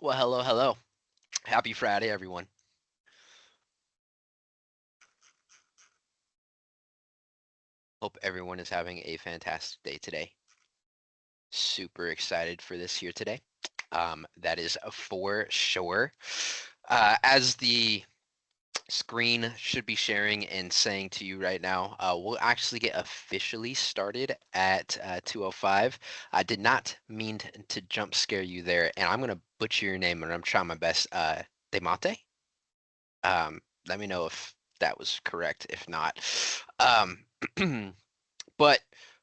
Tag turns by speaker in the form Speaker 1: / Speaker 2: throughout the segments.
Speaker 1: Well, hello, hello. Happy Friday, everyone. Hope everyone is having a fantastic day today. Super excited for this here today. That is for sure. As the screen should be sharing and saying to you right now, we'll actually get officially started at 2:05. I did not mean to jump scare you there, and I'm gonna butcher your name, and I'm trying my best. Demate? Let me know if that was correct. If not, um, but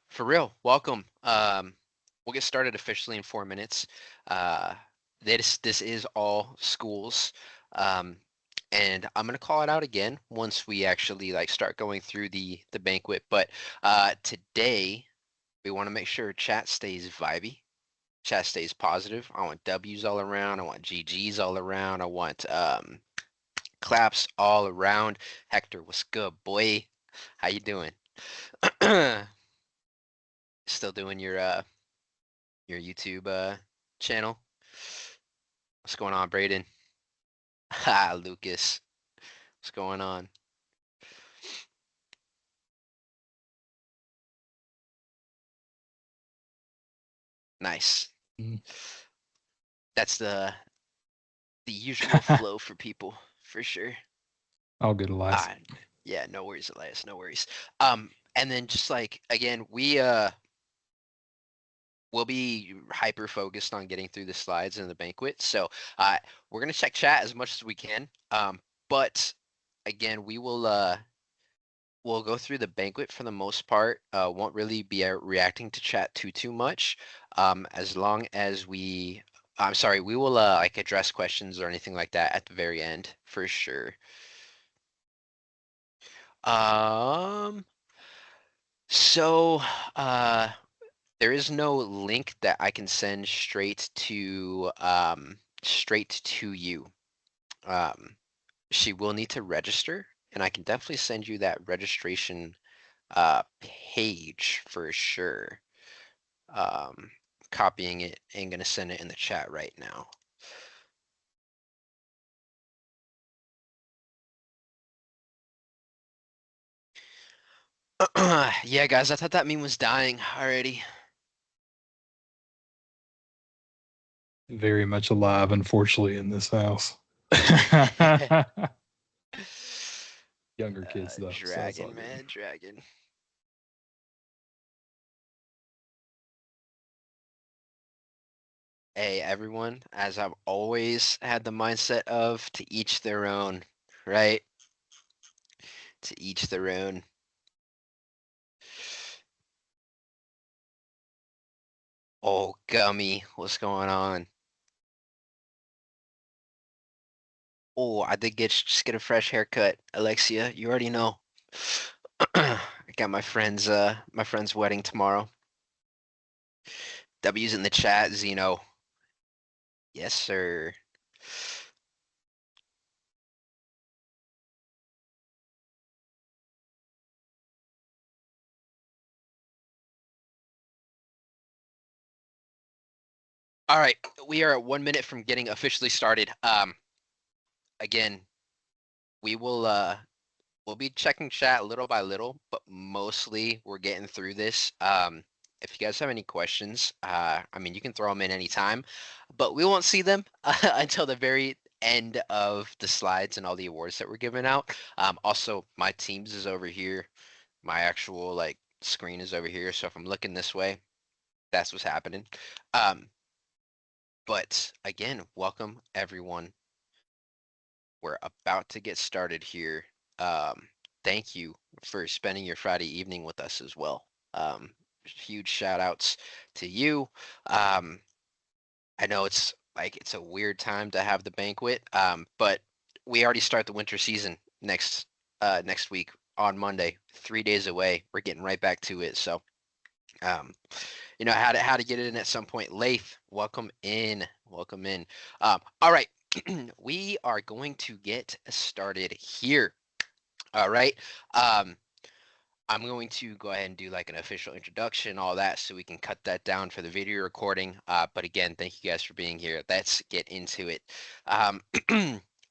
Speaker 1: for real, welcome. We'll get started officially in 4 minutes. Uh, this is all schools, um, and I'm gonna call it out again once we actually like start going through the banquet. But today we want to make sure chat stays vibey. Chat stays positive. I want W's all around. I want GG's all around. I want claps all around. Hector, what's good, boy? How you doing? Still doing your YouTube channel? What's going on, Braden? Ha, Lucas. What's going on? Nice.
Speaker 2: Mm.
Speaker 1: That's the usual flow for people, for sure.
Speaker 2: All good, Elias.
Speaker 1: Ah, yeah, no worries, Elias, no worries. And then just like again, we'll be hyper focused on getting through the slides in the banquet. So we're gonna check chat as much as we can. But again, we'll go through the banquet for the most part. Won't really be reacting to chat too much. As long as I'm sorry, we will like address questions or anything like that at the very end for sure. Um, so uh, there is no link that I can send straight to you. Um, she will need to register, and I can definitely send you that registration page for sure. Um, Copying it and gonna send it in the chat right now. Yeah, guys, I thought that meme was dying already.
Speaker 2: Very much alive, unfortunately, in this house. Younger kids, though, so it's all
Speaker 1: Dragon,
Speaker 2: good.
Speaker 1: man, dragon. Hey, everyone, as I've always had the mindset of to each their own, right? To each their own. Oh, Gummy, what's going on? Oh, I did just get a fresh haircut, Alexia. You already know. I got my friend's wedding tomorrow. W's in the chat, Zeno. Yes, sir. All right, we are 1 minute from getting officially started. Again, we will we'll be checking chat little by little, but mostly we're getting through this. If you guys have any questions, I mean, you can throw them in anytime, but we won't see them until the very end of the slides and all the awards that we're giving out. Also, my Teams is over here. My actual like screen is over here. So if I'm looking this way, that's what's happening. Um, but again, welcome everyone. We're about to get started here. Thank you for spending your Friday evening with us as well. Huge shout outs to you. Um, I know it's like it's a weird time to have the banquet, but we already start the winter season next week on Monday, 3 days away. We're getting right back to it. So um, how to get in at some point. Lath, welcome in, welcome in. All right, we are going to get started here. All right. Um, I'm going to go ahead and do like an official introduction, all that, so we can cut that down for the video recording. But again, thank you guys for being here. Let's get into it. Um,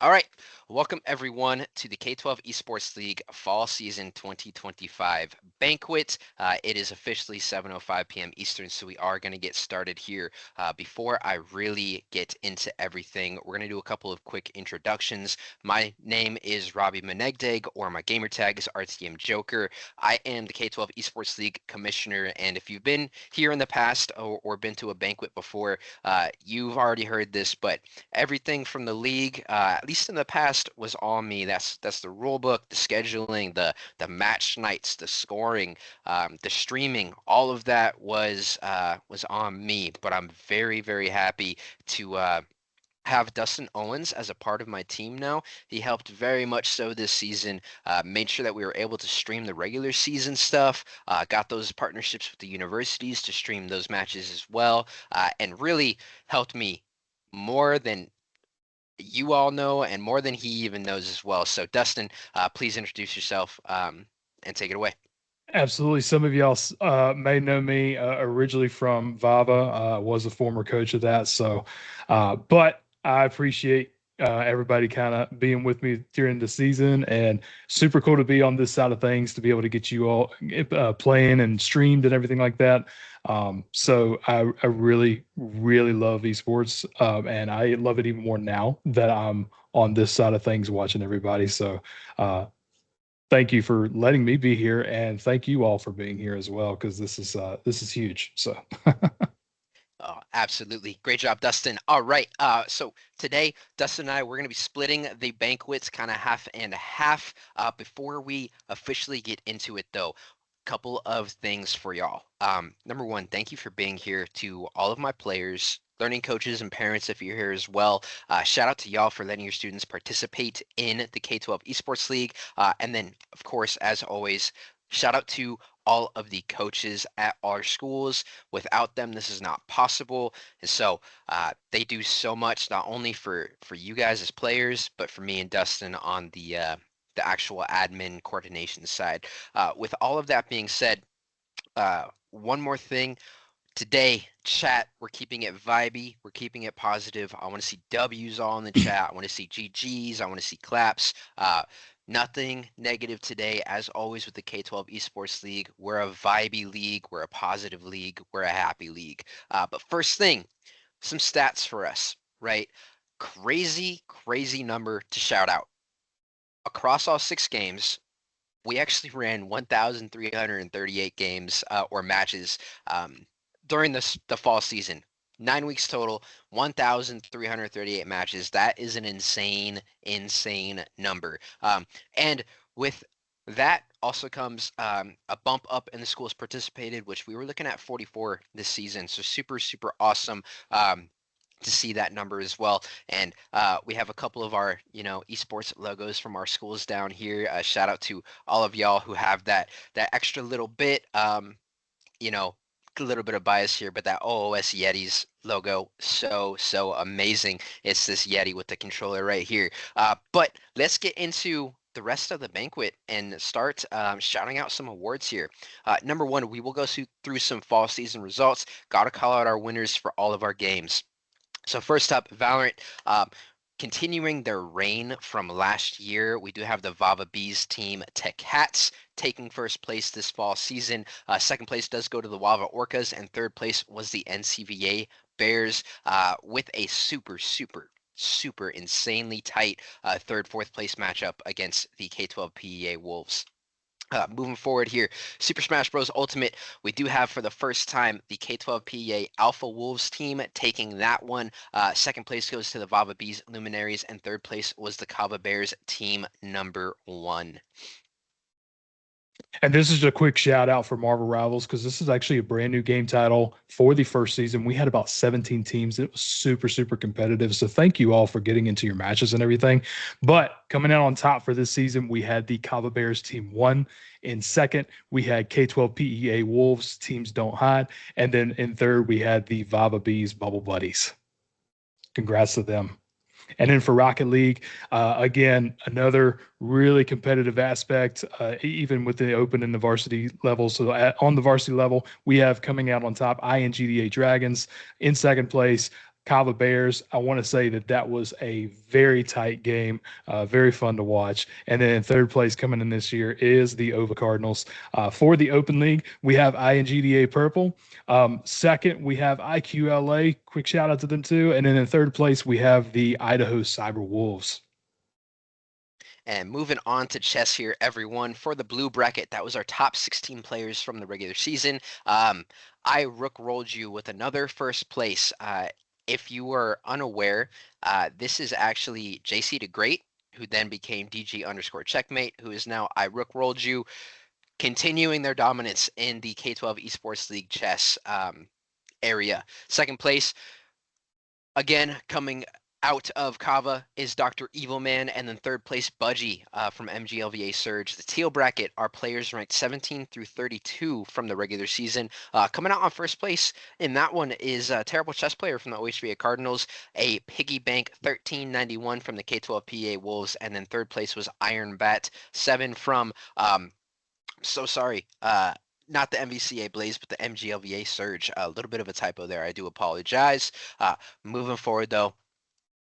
Speaker 1: all right, welcome everyone to the K12 Esports League Fall Season 2025 Banquet. It is officially 7:05 p.m. Eastern, so we are going to get started here. Before I really get into everything, we're going to do a couple of quick introductions. My name is Robbie Menegdeg, or my gamer tag is RTM Joker. I am the K12 Esports League commissioner, and if you've been here in the past or been to a banquet before, you've already heard this, but everything from the league, at least in the past, was all me. That's the rule book, the scheduling, the match nights, the scoring, the streaming. All of that was on me. But I'm very happy to have Dustin Owens as a part of my team now. He helped very much so this season, made sure that we were able to stream the regular season stuff, got those partnerships with the universities to stream those matches as well, and really helped me more than you all know and more than he even knows as well. So, Dustin, please introduce yourself and take it away.
Speaker 2: Absolutely. Some of y'all may know me originally from Vava. Was a former coach of that. So, but I appreciate everybody kind of being with me during the season, and super cool to be on this side of things to be able to get you all playing and streamed and everything like that. So I really love esports, and I love it even more now that I'm on this side of things watching everybody. So, thank you for letting me be here, and thank you all for being here as well, because this is huge. So
Speaker 1: Oh, absolutely. Great job, Dustin. All right. So today, Dustin and I, we're going to be splitting the banquets kind of half and half. Before we officially get into it, though, couple of things for y'all. Number one, thank you for being here to all of my players, learning coaches, and parents if you're here as well. Shout out to y'all for letting your students participate in the K12 Esports League. And then, of course, as always, shout out to all of the coaches at our schools. Without them, this is not possible. And so they do so much, not only for you guys as players, but for me and Dustin on the actual admin coordination side. With all of that being said, one more thing. Today, chat, we're keeping it vibey. We're keeping it positive. I want to see W's all in the chat. I want to see GG's. I want to see claps. Nothing negative today. As always with the K12 Esports League, we're a vibey league. We're a positive league. We're a happy league. But first thing, some stats for us, right? Crazy number to shout out. Across all 6 games, we actually ran 1,338 games or matches during the fall season. 9 weeks total, 1,338 matches. That is an insane number. And with that also comes a bump up in the schools participated, which we were looking at 44 this season. So super awesome. To see that number as well. And we have a couple of our, esports logos from our schools down here. Shout out to all of y'all who have that extra little bit, you know, a little bit of bias here, but that OOS Yetis logo, so amazing. It's this Yeti with the controller right here. But let's get into the rest of the banquet and start shouting out some awards here. Number one, we will go through some fall season results. Got to call out our winners for all of our games. So first up, Valorant, continuing their reign from last year. We do have the Vava Bees team Tech Cats taking first place this fall season. Second place does go to the Wava Orcas, and third place was the NCVA Bears with a super insanely tight third, fourth place matchup against the K12 PEA Wolves. Moving forward here, Super Smash Bros. Ultimate, we do have for the first time the K12 PEA Alpha Wolves team taking that one. Second place goes to the Vava Bees Luminaries, and third place was the Kava Bears team number 1.
Speaker 2: And this is a quick shout out for Marvel Rivals, because this is actually a brand new game title for the first season. We had about 17 teams. It was super competitive. So thank you all for getting into your matches and everything. But coming out on top for this season, we had the Kava Bears team 1. In second, we had K12 PEA Wolves, teams don't hide. And then in third, we had the Vava Bees Bubble Buddies. Congrats to them. And then for Rocket League, again, another really competitive aspect, even with the open and the varsity level. So on the varsity level, we have coming out on top INGDA Dragons in second place. Kava Bears. I want to say that that was a very tight game, very fun to watch. And then in third place coming in this year is the Ova Cardinals. For the Open League, we have INGDA Purple. Second, we have IQLA. Quick shout out to them too. And then in third place, we have the Idaho Cyber Wolves.
Speaker 1: And moving on to chess here, everyone. For the blue bracket, that was our top 16 players from the regular season. I rook rolled you with another first place. If you were unaware, this is actually JC the Great, who then became DG_checkmate, who is now I rook rolled you, continuing their dominance in the K12 Esports League chess area. Second place, again, coming out of Kava is Dr. Evilman, and then third place Budgie from MGLVA Surge. The teal bracket, our players ranked 17 through 32 from the regular season. Coming out on first place in that one is a terrible chess player from the OHVA Cardinals, a piggy bank 1391 from the K12 PA Wolves, and then third place was Iron Bat 7 from so sorry. Not the MVCA Blaze, but the MGLVA Surge. A little bit of a typo there. I do apologize. Moving forward, though,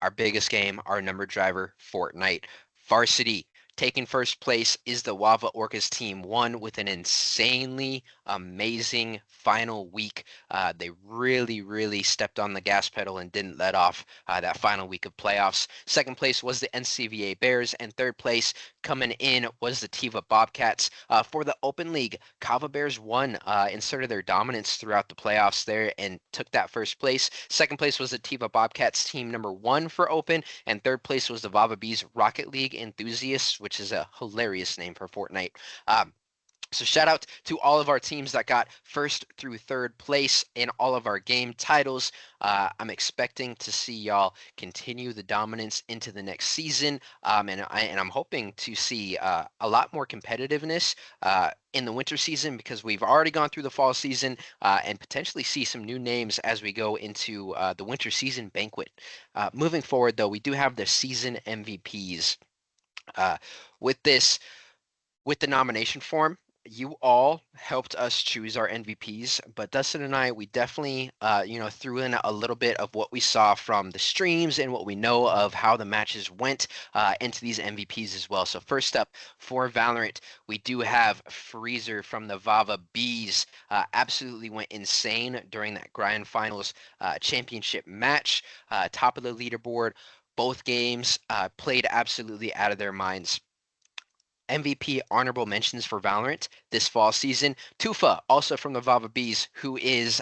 Speaker 1: our biggest game, our number driver, Fortnite. Varsity taking first place is the Wava Orcas Team 1 with an insanely amazing final week. They really stepped on the gas pedal and didn't let off that final week of playoffs. Second place was the NCVA Bears, and third place coming in was the Tiva Bobcats. For the Open League, Kava Bears won, inserted their dominance throughout the playoffs there and took that first place. Second place was the Tiva Bobcats team number 1 for Open, and third place was the Vava Bees Rocket League Enthusiasts, which is a hilarious name for Fortnite. So shout out to all of our teams that got first through third place in all of our game titles. I'm expecting to see y'all continue the dominance into the next season, and I'm hoping to see a lot more competitiveness in the winter season, because we've already gone through the fall season, and potentially see some new names as we go into the winter season banquet. Moving forward, though, we do have the season MVPs. With this, with the nomination form, you all helped us choose our MVPs, but Dustin and I, we definitely, threw in a little bit of what we saw from the streams and what we know of how the matches went into these MVPs as well. So first up for Valorant, we do have Freezer from the Vava Bees. Absolutely went insane during that Grind Finals championship match. Top of the leaderboard, both games played absolutely out of their minds. MVP honorable mentions for Valorant this fall season. Tufa, also from the Vava Bees, who is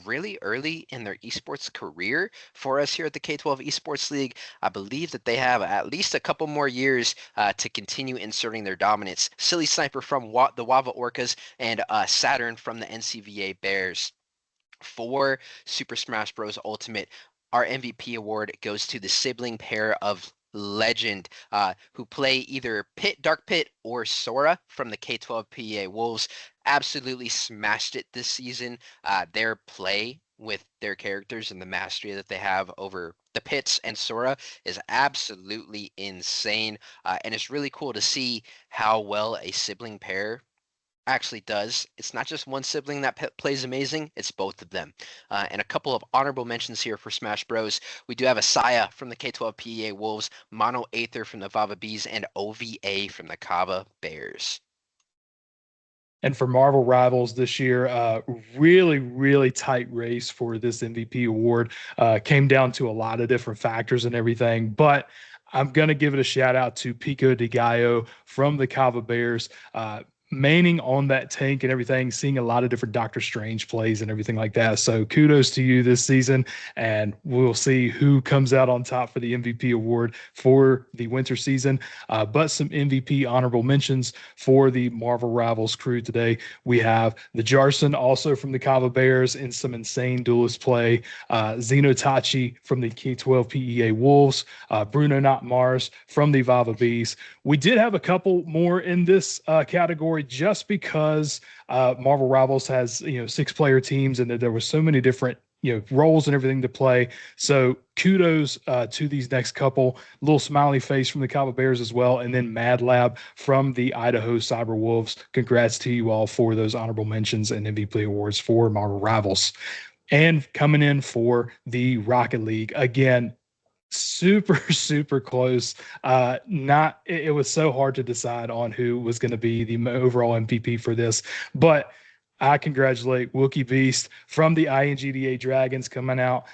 Speaker 1: really early in their esports career for us here at the K12 Esports League. I believe that they have at least a couple more years to continue inserting their dominance. Silly Sniper from the Wava Orcas, and Saturn from the NCVA Bears. For Super Smash Bros. Ultimate, our MVP award goes to the sibling pair of legend who play either Dark Pit or Sora from the K12 PEA Wolves. Absolutely smashed it this season. Their play with their characters and the mastery that they have over the Pits and Sora is absolutely insane. And it's really cool to see how well a sibling pair actually does. It's not just one sibling that plays amazing, it's both of them. And a couple of honorable mentions here for Smash Bros. We do have Asaya from the K12 PEA Wolves, Mono Aether from the Vava Bees, and OVA from the Kava Bears.
Speaker 2: And for Marvel Rivals this year, really tight race for this MVP award. Came down to a lot of different factors and everything, but I'm going to give it a shout out to Pico de Gallo from the Kava Bears. Maining on that tank and everything, seeing a lot of different Doctor Strange plays and everything like that. So kudos to you this season, and we'll see who comes out on top for the MVP award for the winter season. But some MVP honorable mentions for the Marvel Rivals crew today. We have the Jarson, also from the Kava Bears, in some insane duelist play. Xenotachi from the K12 PEA Wolves. Bruno Not Mars from the Vava Bees. We did have a couple more in this category, just because Marvel Rivals has 6-player teams, and there were so many different roles and everything to play. So kudos to these next couple. Little smiley face from the Kava Bears as well, and then Mad Lab from the Idaho Cyber Wolves. Congrats to you all for those honorable mentions and MVP awards for Marvel Rivals. And coming in for the Rocket League again, super super close. Not it was so hard to decide on who was going to be the overall MVP for this, but I congratulate Wookie Beast from the INGDA Dragons coming out.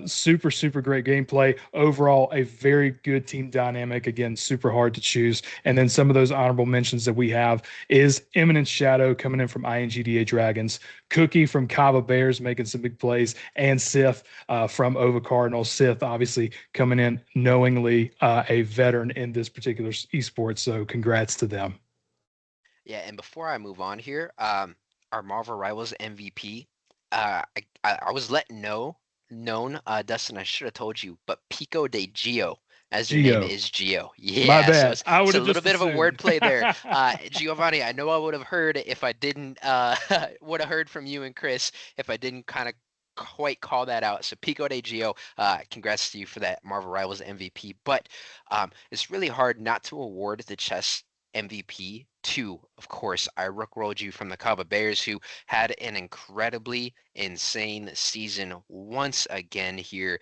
Speaker 2: Super, super great gameplay. Overall, a very good team dynamic. Again, super hard to choose. And then some of those honorable mentions that we have is Eminent Shadow coming in from INGDA Dragons, Cookie from Kava Bears making some big plays, and Sith from Ova Cardinals. Sith obviously coming in knowingly a veteran in this particular esport. So congrats to them.
Speaker 1: Yeah, and before I move on here, our Marvel Rivals MVP, I was known, Dustin, I should have told you, but Pico de Gio, as your name
Speaker 2: Geo,
Speaker 1: is Gio.
Speaker 2: my
Speaker 1: Yeah, so
Speaker 2: bad.
Speaker 1: it's,
Speaker 2: I would
Speaker 1: it's a
Speaker 2: have
Speaker 1: little
Speaker 2: just
Speaker 1: bit of a
Speaker 2: assumed.
Speaker 1: wordplay there. Giovanni, I know I would have heard if I didn't, would have heard from you and Chris if I didn't kind of quite call that out. So Pico de Gio, congrats to you for that Marvel Rivals MVP. But it's really hard not to award the chess MVP to, of course, I rolled you from the Kava Bears, who had an incredibly insane season once again here.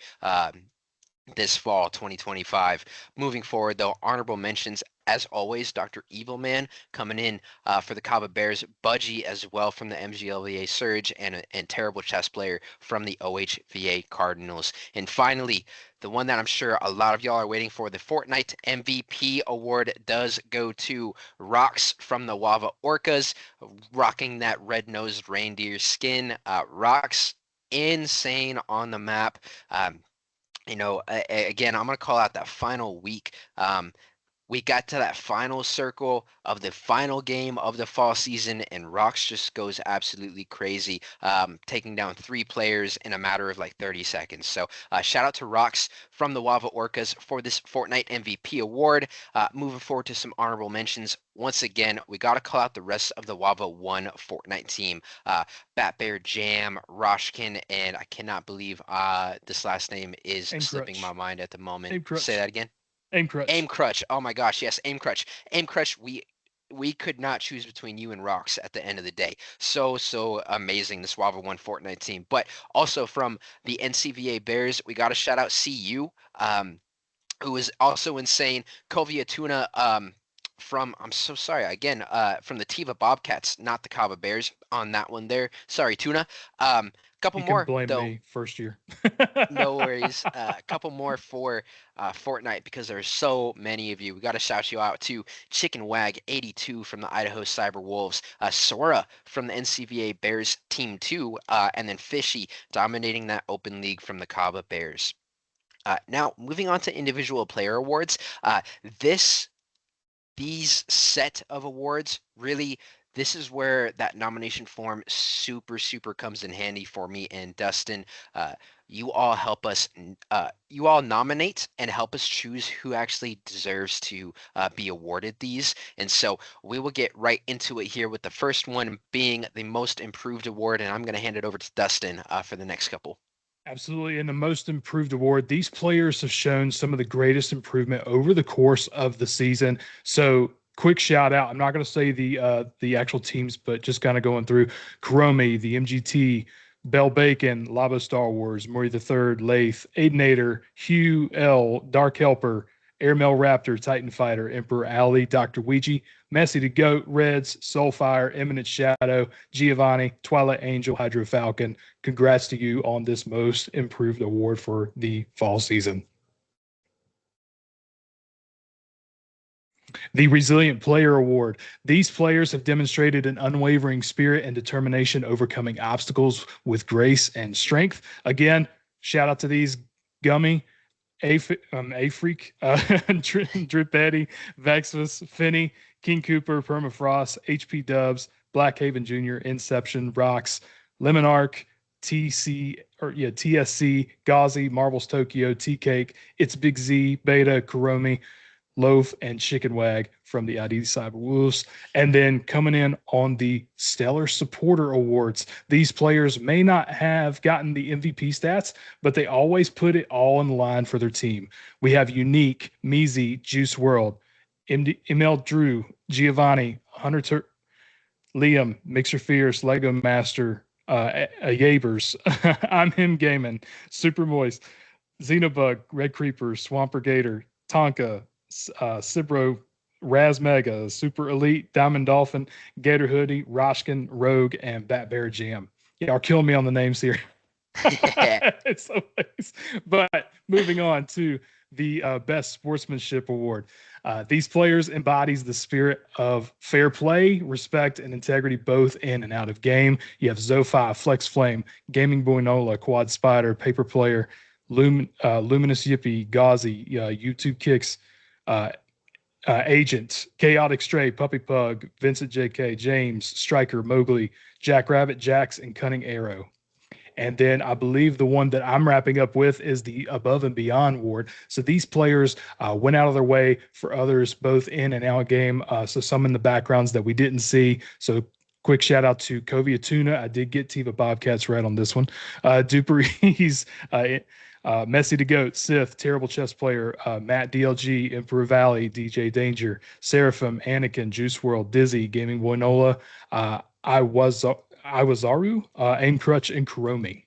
Speaker 1: This fall 2025. Moving forward, though, honorable mentions as always, Dr. Evilman coming in for the Kava Bears, Budgie as well from the MGLVA Surge, and terrible chess player from the OHVA Cardinals. And finally, the one that I'm sure a lot of y'all are waiting for, the Fortnite MVP award does go to Rocks from the Wava Orcas, rocking that red-nosed reindeer skin. Rocks insane on the map. Again, I'm going to call out that final week. We got to that final circle of the final game of the fall season, and Rocks just goes absolutely crazy, taking down 3 players in a matter of like 30 seconds. So shout out to Rocks from the Wava Orcas for this Fortnite MVP award. Moving forward to some honorable mentions. Once again, we got to call out the rest of the Wava 1 Fortnite team. Bat Bear Jam, Roshkin, and I cannot believe this last name is
Speaker 2: Aim
Speaker 1: slipping my
Speaker 2: Crutch.
Speaker 1: mind at the moment.
Speaker 2: Aim
Speaker 1: Say
Speaker 2: Crutch.
Speaker 1: that again.
Speaker 2: Aim Crutch.
Speaker 1: Aim Crutch. Oh my gosh, yes, Aim Crutch. Aim Crutch, we could not choose between you and Rocks at the end of the day. So amazing, this Wava 1 Fortnite team. But also from the NCVA Bears, we got to shout out CU, who is also insane. Kovia Tuna, from, I'm so sorry, again, from the Tiva Bobcats, not the Kava Bears on that one there. Sorry, Tuna. Couple
Speaker 2: You can
Speaker 1: more,
Speaker 2: blame
Speaker 1: though.
Speaker 2: me first year.
Speaker 1: No worries. A couple more for Fortnite, because there's so many of you. We got to shout you out to Chicken Wag 82 from the Idaho Cyber Wolves, Sora from the NCVA Bears Team 2, and then Fishy dominating that open league from the Kava Bears. Now, moving on to individual player awards, this these set of awards really, this is where that nomination form super comes in handy for me and Dustin. You all help us, you all nominate and help us choose who actually deserves to be awarded these. And so we will get right into it here with the first one being the most improved award, and I'm going to hand it over to Dustin for the next couple.
Speaker 2: Absolutely. And the most improved award, these players have shown some of the greatest improvement over the course of the season. So quick shout out. I'm not going to say the actual teams, but just kind of going through Kuromi, the MGT, Bell Bacon, Labo Star Wars, Murray the Third, Lath, Aidenator, Hugh L, Dark Helper, Airmail Raptor, Titan Fighter, Emperor Ali, Dr. Ouija, Messi the Goat, Reds, Soulfire, Eminent Shadow, Giovanni, Twilight Angel, Hydro Falcon. Congrats to you on this most improved award for the fall season. The Resilient Player Award. These players have demonstrated an unwavering spirit and determination, overcoming obstacles with grace and strength. Again, shout out to these Gummy, A-Freak, Drip Eddie, Vexus, Finney, King Cooper, Permafrost, HP Dubs, Blackhaven Jr., Inception, Rocks, Lemon Arc, TSC, Gauzy, Marbles Tokyo, T Cake, It's Big Z, Beta, Kuromi, Loaf, and Chicken Wag from the ID Cyber Wolves. And then coming in on the Stellar Supporter Awards, these players may not have gotten the MVP stats, but they always put it all in line for their team. We have Unique, Measy, Juice World, ML Drew, Giovanni, Hunter, Liam, Mixer Fierce, Lego Master, Yabers, I'm Him Gaming, Super Moist, Xenobug, Red Creeper, Swamper Gator, Tonka, Cibro, Raz Mega, Super Elite, Diamond Dolphin, Gator Hoodie, Roshkin, Rogue, and Bat Bear Jam. Y'all kill me on the names here. It's always, but moving on to the Best Sportsmanship Award. These players embodies the spirit of fair play, respect, and integrity both in and out of game. You have Zofi, Flex Flame, Gaming Boy Nola, Quad Spider, Paper Player, Luminous Yippee, Gauzy, YouTube Kicks, Agent, Chaotic Stray, Puppy Pug, Vincent JK, James, Striker, Mowgli, Jack Rabbit, Jax, and Cunning Arrow. And then I believe the one that I'm wrapping up with is the Above and Beyond Award. So these players went out of their way for others, both in and out game. So some in the backgrounds that we didn't see. So quick shout out to Covey Tuna. I did get Tiva Bobcats right on this one. Dupree's, Messy the Goat, Sith, Terrible Chess Player, Matt DLG, Emperor Valley, DJ Danger, Seraphim, Anakin, Juice World, Dizzy, Gaming Boy Nola. Iwazaru, Aim Crutch, and Kuromi.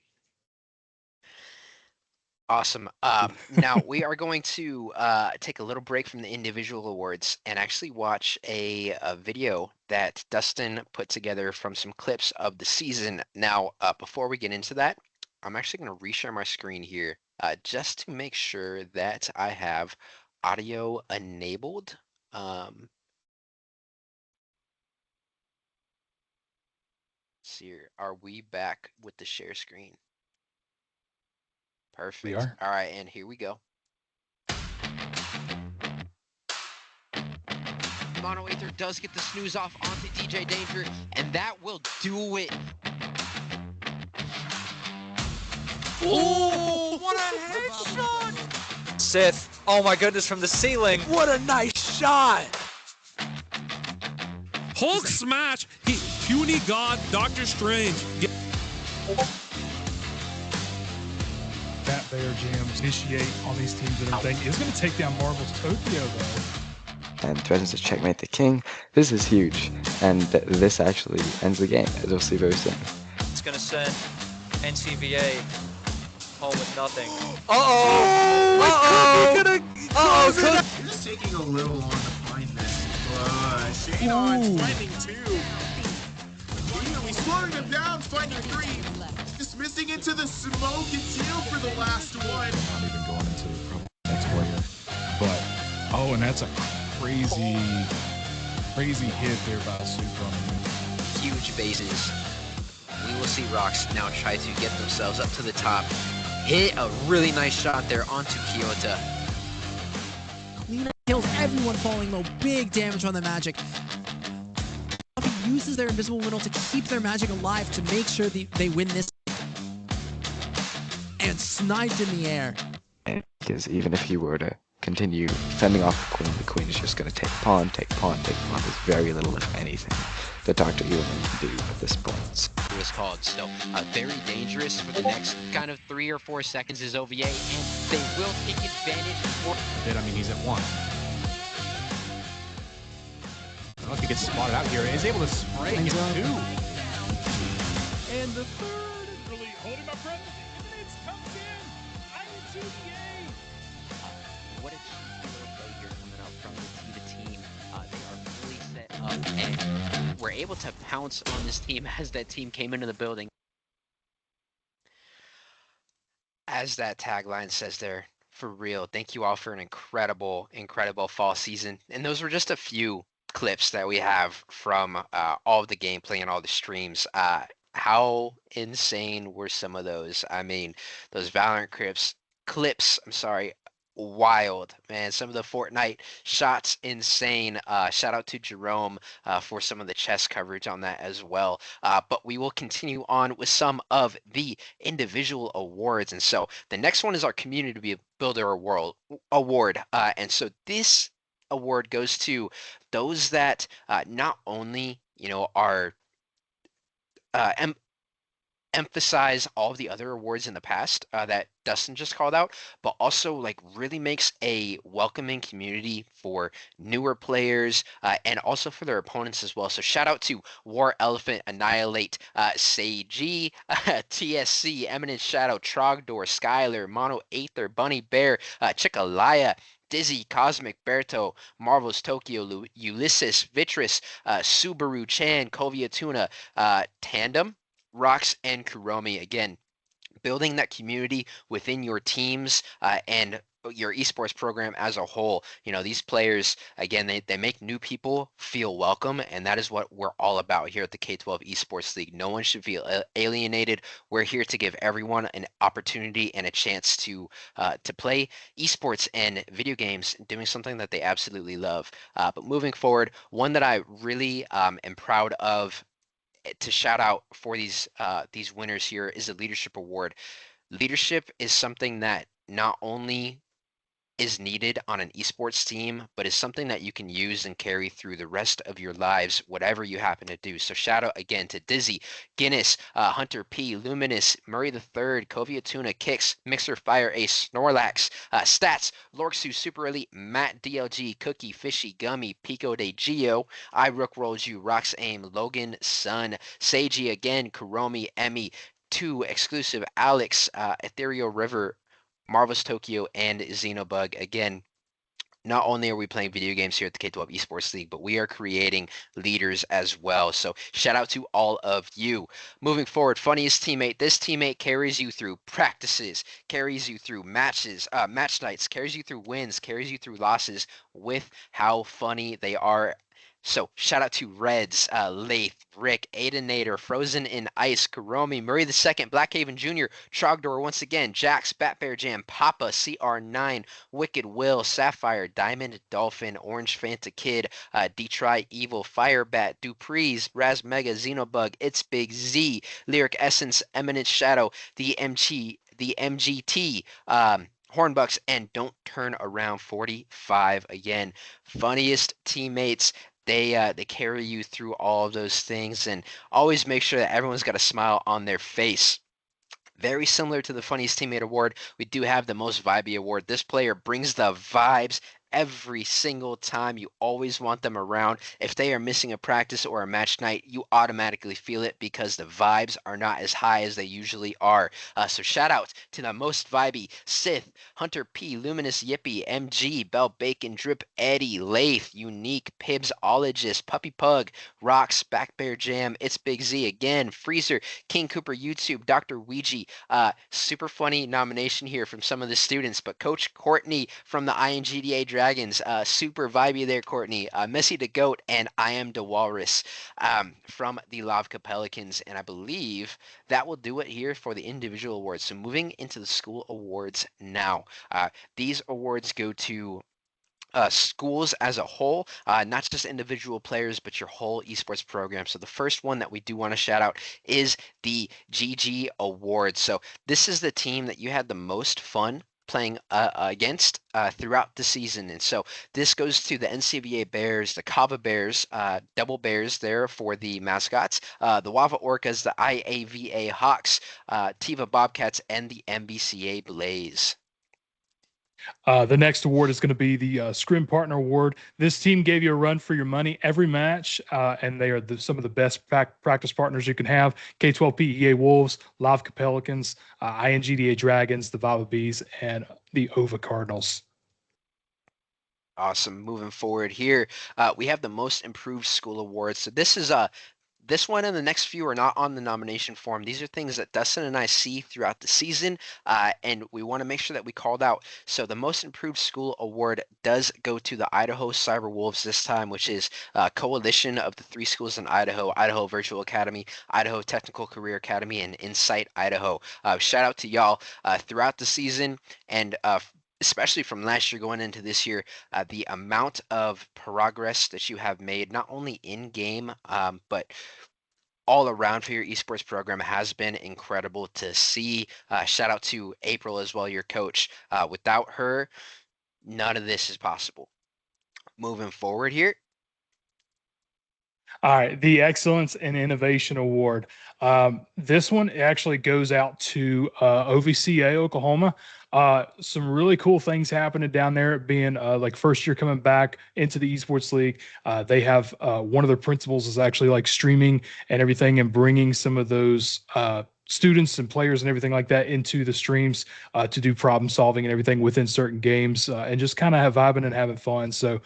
Speaker 1: Awesome. Now we are going to take a little break from the individual awards and actually watch a video that Dustin put together from some clips of the season. Now, before we get into that, I'm actually going to reshare my screen here just to make sure that I have audio enabled. See here, are we back with the share screen? Perfect.
Speaker 2: We are.
Speaker 1: All right, and here we go. Mono Aether does get the snooze off onto DJ Danger, and that will do it.
Speaker 3: Oh, what a headshot!
Speaker 4: Sith, oh my goodness, from the ceiling.
Speaker 3: What a nice shot!
Speaker 5: Hulk smash! Puny God, Doctor Strange.
Speaker 2: Bat Bear Jam initiate on these teams and everything. It's going to take down Marvel's Tokyo, though.
Speaker 6: And threatens to checkmate the king. This is huge, and this actually ends the game, as we'll see very soon.
Speaker 4: It's going to send NCVA home with nothing.
Speaker 3: Uh-oh!
Speaker 4: Uh-oh!
Speaker 7: It's just taking a little long to find this. Shadon's finding two. He's slowing them down, finding three. Dismissing into the smoke and seal for the last one.
Speaker 2: Not even going into the next player. But, and that's a crazy hit there by Super.
Speaker 1: Huge bases. We will see Rocks now try to get themselves up to the top. Hit a really nice shot there onto Kyoto.
Speaker 8: Clean kills everyone falling low. Big damage on the Magic. Uses their invisible window to keep their Magic alive to make sure they win this. And sniped in the air.
Speaker 6: Because even if you were to continue fending off the queen is just going to take pawn, take pawn, take pawn. There's very little, if anything, that Dr. Ewan can do at this point.
Speaker 1: It was called still very dangerous for the next kind of 3 or 4 seconds is OVA, and they will take advantage for
Speaker 9: it. I mean, he's at 1. I don't know if he gets spotted out here. He's able to spray and get 2.
Speaker 5: And the third is really holding my breath. It comes in. INTVA.
Speaker 1: What a cheeky little play here coming up from the team. They are fully set up and were able to pounce on this team as that team came into the building. As that tagline says there, for real, thank you all for an incredible fall season. And those were just a few clips that we have from all of the gameplay and all the streams. How insane were some of those? I mean, those Valorant clips, wild, man. Some of the Fortnite shots, insane. Shout out to Jerome for some of the chess coverage on that as well. But we will continue on with some of the individual awards. And so the next one is our Community Builder Award. And so this award goes to those that not only are emphasize all of the other awards in the past that Dustin just called out, but also like really makes a welcoming community for newer players and also for their opponents as well. So shout out to War Elephant, Annihilate, Seiji, TSC, Eminent Shadow, Trogdor, Skylar, Mono Aether, Bunny Bear, Chickalaya, Dizzy, Cosmic, Berto, Marvel's Tokyo, Ulysses, Vitris, Subaru, Chan, Kovia Tuna, Tandem, Rox, and Kuromi. Again, building that community within your teams and your esports program as a whole. These players, again, they make new people feel welcome, and that is what we're all about here at the K12 Esports League. No one should feel alienated. We're here to give everyone an opportunity and a chance to play esports and video games, doing something that they absolutely love. But moving forward, one that I really am proud of to shout out for these winners here is the leadership award. Leadership is something that not only is needed on an esports team, but is something that you can use and carry through the rest of your lives, whatever you happen to do. So shout out again to Dizzy, Guinness, Hunter P, Luminous, Murray the Third, Kovia Tuna, Kicks, Mixer Fire Ace, Snorlax, Stats, Lorksu, Super Elite, Matt DLG, Cookie, Fishy, Gummy, Pico de Geo, I Rook Rolls You, Rox Aim, Logan, Sun, Seiji again, Kuromi, Emmy, 2 exclusive, Alex, Ethereal River, Marvel's Tokyo, and Xenobug. Again, not only are we playing video games here at the K12 Esports League, but we are creating leaders as well. So shout out to all of you. Moving forward, funniest teammate. This teammate carries you through practices, carries you through matches, match nights, carries you through wins, carries you through losses with how funny they are. So shout out to Reds, Lath, Rick, Aidenator, Frozen in Ice, Kuromi, Murray the Second, Blackhaven Jr., Trogdor once again, Jax, Batbear Jam, Papa, CR9, Wicked Will, Sapphire, Diamond, Dolphin, Orange Fanta Kid, Detry, Evil, Firebat, Dupree's, Raz Mega, Xenobug, It's Big Z, Lyric Essence, Eminent Shadow, the MGT, Hornbucks, and Don't Turn Around 45 again. Funniest teammates. They carry you through all of those things and always make sure that everyone's got a smile on their face. Very similar to the Funniest Teammate Award, we do have the Most Vibey Award. This player brings the vibes every single time. You always want them around. If they are missing a practice or a match night, you automatically feel it because the vibes are not as high as they usually are. So shout out to the Most Vibey, Sith, Hunter P, Luminous Yippee, MG, Bell Bacon, Drip Eddie, Lath, Unique, Pibsologist, Puppy Pug, Rocks, Back Bear Jam, It's Big Z again, Freezer, King Cooper YouTube, Dr. Ouija. Super funny nomination here from some of the students, but Coach Courtney from the INGDA Dragons, super vibey there, Courtney. Messy the Goat, and I Am the Walrus from the Lavka Pelicans. And I believe that will do it here for the individual awards. So moving into the school awards now. These awards go to schools as a whole, not just individual players, but your whole esports program. So the first one that we do want to shout out is the GG Awards. So this is the team that you had the most fun playing against throughout the season. And so this goes to the NCBA Bears, the Kava Bears, Double Bears there for the mascots, the Wava Orcas, the IAVA Hawks, Tiva Bobcats, and the MBCA Blaze.
Speaker 2: The next award is going to be the Scrim Partner Award. This team gave you a run for your money every match, and they are some of the best practice partners you can have. K12 PEA Wolves, Lavka Pelicans, INGDA Dragons, the Vava Bees, and the OVA Cardinals.
Speaker 1: Awesome. Moving forward here, we have the Most Improved School Awards. So this one and the next few are not on the nomination form. These are things that Dustin and I see throughout the season, and we want to make sure that we called out. So the Most Improved School Award does go to the Idaho Cyber Wolves this time, which is a coalition of the 3 schools in Idaho, Idaho Virtual Academy, Idaho Technical Career Academy, and Insight Idaho. Shout out to y'all throughout the season, and especially from last year going into this year, the amount of progress that you have made, not only in game, but all around for your esports program has been incredible to see. Shout out to April as well, your coach. Without her, none of this is possible. moving forward here.
Speaker 2: All right, the Excellence and Innovation Award. This one actually goes out to OVCA Oklahoma. Some really cool things happening down there. Being like first year coming back into the Esports League, they have one of their principals is actually like streaming and everything, and bringing some of those students and players and everything like that into the streams to do problem solving and everything within certain games, and just kind of have vibing and having fun. So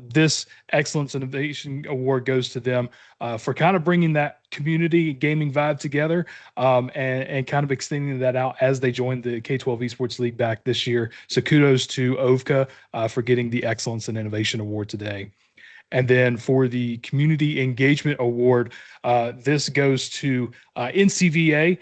Speaker 2: this Excellence Innovation Award goes to them for kind of bringing that community gaming vibe together, and kind of extending that out as they joined the K12 Esports League back this year. So kudos to OVCA for getting the Excellence and Innovation Award today. And then for the Community Engagement Award, this goes to NCVA.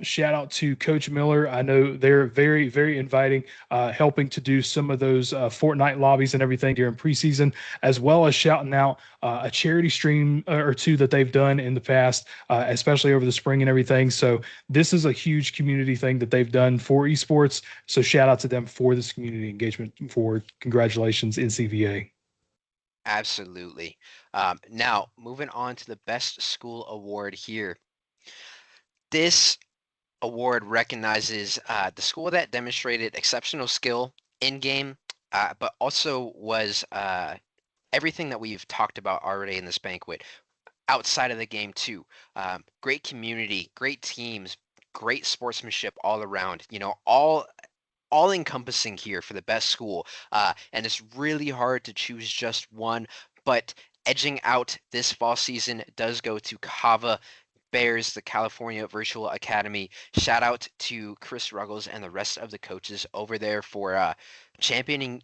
Speaker 2: Shout out to Coach Miller. I know they're very, very inviting, helping to do some of those Fortnite lobbies and everything during preseason, as well as shouting out a charity stream or two that they've done in the past, especially over the spring and everything. So this is a huge community thing that they've done for esports. So shout out to them for this Community Engagement Award. Congratulations, NCVA.
Speaker 1: Absolutely. Now, moving on to the Best School Award here. This award recognizes the school that demonstrated exceptional skill in game, but also was everything that we've talked about already in this banquet outside of the game too. Great community, great teams, great sportsmanship all around. All encompassing here for the best school. And it's really hard to choose just one, but edging out this fall season does go to Kava Bears, the California Virtual Academy. Shout out to Chris Ruggles and the rest of the coaches over there for championing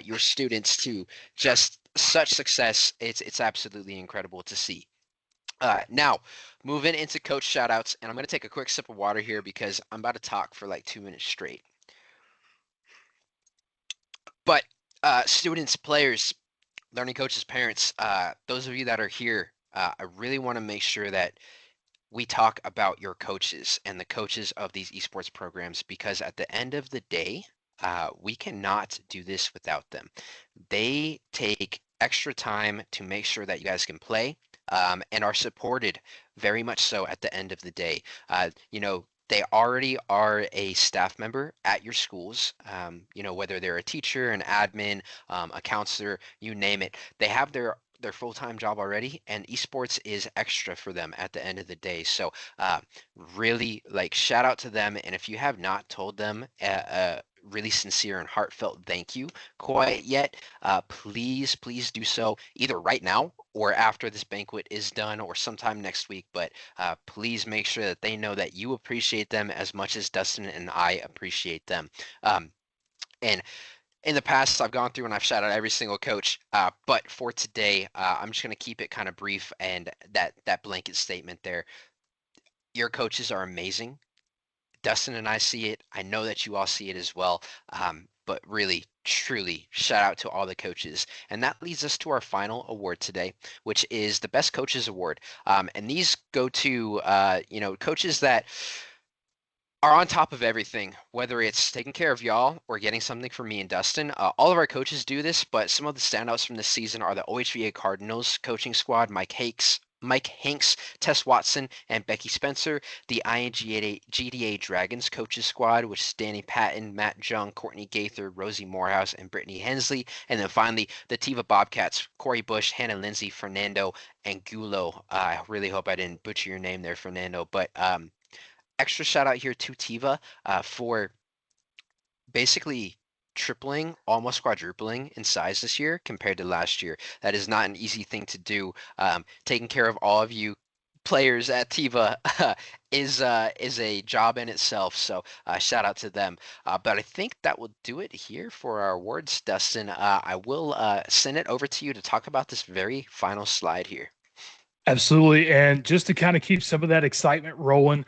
Speaker 1: your students to just such success. It's absolutely incredible to see. Now, moving into coach shoutouts, and I'm going to take a quick sip of water here because I'm about to talk for like 2 minutes straight. But students, players, learning coaches, parents, those of you that are here, I really want to make sure that we talk about your coaches and the coaches of these esports programs, because at the end of the day, we cannot do this without them. They take extra time to make sure that you guys can play, and are supported very much so at the end of the day. They already are a staff member at your schools, whether they're a teacher, an admin, a counselor, you name it. They have their full-time job already, and esports is extra for them at the end of the day. So really, like, shout out to them. And if you have not told them really sincere and heartfelt thank you quite yet, please do so either right now or after this banquet is done or sometime next week. But please make sure that they know that you appreciate them as much as Dustin and I appreciate them. And in the past, I've gone through and I've shouted out every single coach, but for today, I'm just going to keep it kind of brief and that blanket statement there. Your coaches are amazing. Dustin and I see it. I know that you all see it as well. But really, truly, shout out to all the coaches. And that leads us to our final award today, which is the Best Coaches Award. And these go to, coaches that are on top of everything, whether it's taking care of y'all or getting something for me and Dustin. All of our coaches do this, but some of the standouts from this season are the OHVA Cardinals coaching squad, Mike Hanks, Tess Watson, and Becky Spencer. The INGDA Dragons coaches squad, which is Danny Patton, Matt Jung, Courtney Gaither, Rosie Morehouse, and Brittany Hensley. And then finally, the Tiva Bobcats, Corey Bush, Hannah Lindsay, Fernando, and Gulo. I really hope I didn't butcher your name there, Fernando. But extra shout out here to Tiva for basically tripling, almost quadrupling in size this year compared to last year. That is not an easy thing to do. Taking care of all of you players at Tiva is a job in itself. So shout out to them. But I think that will do it here for our awards, Dustin. I will send it over to you to talk about this very final slide here.
Speaker 2: Absolutely. And just to kind of keep some of that excitement rolling,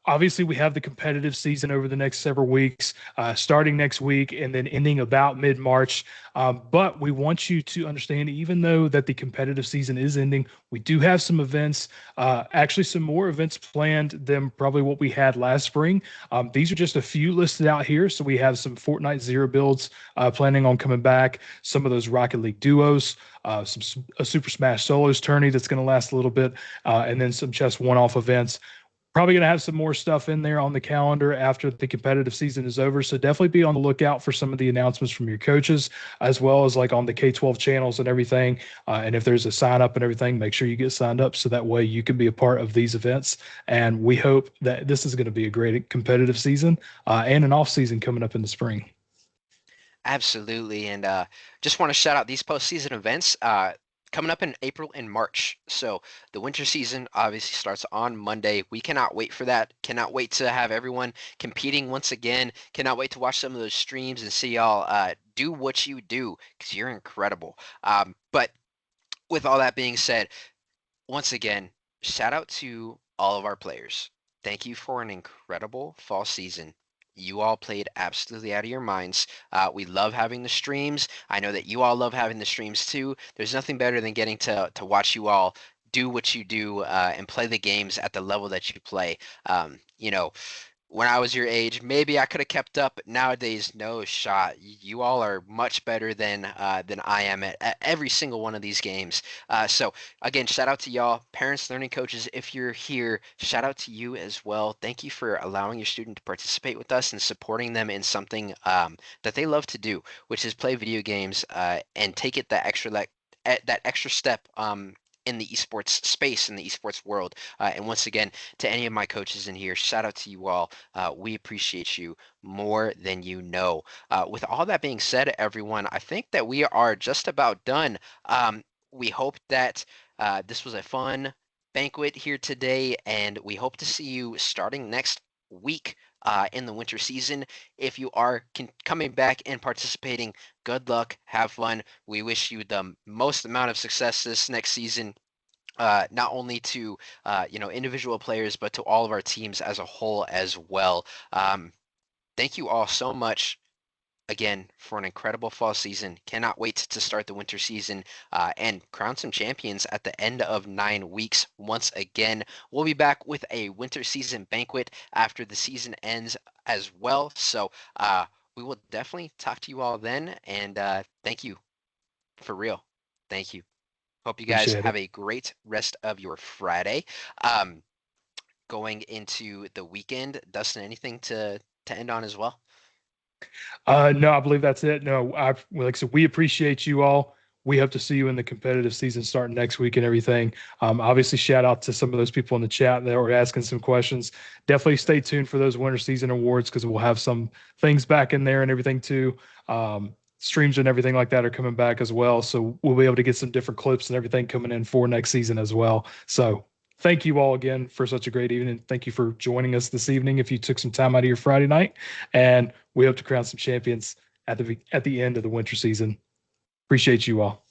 Speaker 2: Obviously, we have the competitive season over the next several weeks, starting next week and then ending about mid-March. But we want you to understand, even though that the competitive season is ending, we do have some events, actually some more events planned than probably what we had last spring. These are just a few listed out here. So we have some Fortnite Zero builds planning on coming back, some of those Rocket League duos, a Super Smash Solos tourney that's going to last a little bit, and then some chess one-off events. Probably going to have some more stuff in there on the calendar after the competitive season is over. So definitely be on the lookout for some of the announcements from your coaches, as well as like on the K12 channels and everything. And if there's a sign up and everything, make sure you get signed up so that way you can be a part of these events. And we hope that this is going to be a great competitive season and an off season coming up in the spring.
Speaker 1: Absolutely. And just want to shout out these postseason events coming up in April and March. So the winter season obviously starts on Monday. We cannot wait for that. Cannot wait to have everyone competing once again. Cannot wait to watch some of those streams and see y'all do what you do, because you're incredible. But with all that being said, once again, shout out to all of our players. Thank you for an incredible fall season. You all played absolutely out of your minds. We love having the streams. I know that you all love having the streams too. There's nothing better than getting to watch you all do what you do and play the games at the level that you play. You know, when I was your age, maybe I could have kept up, but nowadays, no shot. You all are much better than I am at every single one of these games. So again, shout out to y'all, parents, learning coaches. If you're here, shout out to you as well. Thank you for allowing your student to participate with us and supporting them in something that they love to do, which is play video games and take it that extra step in the esports space, in the esports world. And once again, to any of my coaches in here, shout out to you all. We appreciate you more than you know. With all that being said, everyone, I think that we are just about done. We hope that this was a fun banquet here today, and we hope to see you starting next week in the winter season. If you are coming back and participating, good luck, have fun. We wish you the most amount of success this next season, not only to individual players, but to all of our teams as a whole as well. Thank you all so much again for an incredible fall season. Cannot wait to start the winter season and crown some champions at the end of 9 weeks. Once again, we'll be back with a winter season banquet after the season ends as well. So we will definitely talk to you all then. And thank you for real. Thank you. Hope you guys have a great rest of your Friday. Going into the weekend, Dustin, anything to end on as well?
Speaker 2: No, I believe that's it. No, like I said, we appreciate you all. We hope to see you in the competitive season starting next week and everything. Obviously, shout out to some of those people in the chat that were asking some questions. Definitely stay tuned for those winter season awards, because we'll have some things back in there and everything too. Streams and everything like that are coming back as well. So we'll be able to get some different clips and everything coming in for next season as well. So thank you all again for such a great evening. Thank you for joining us this evening if you took some time out of your Friday night. And we hope to crown some champions at the end of the winter season. Appreciate you all.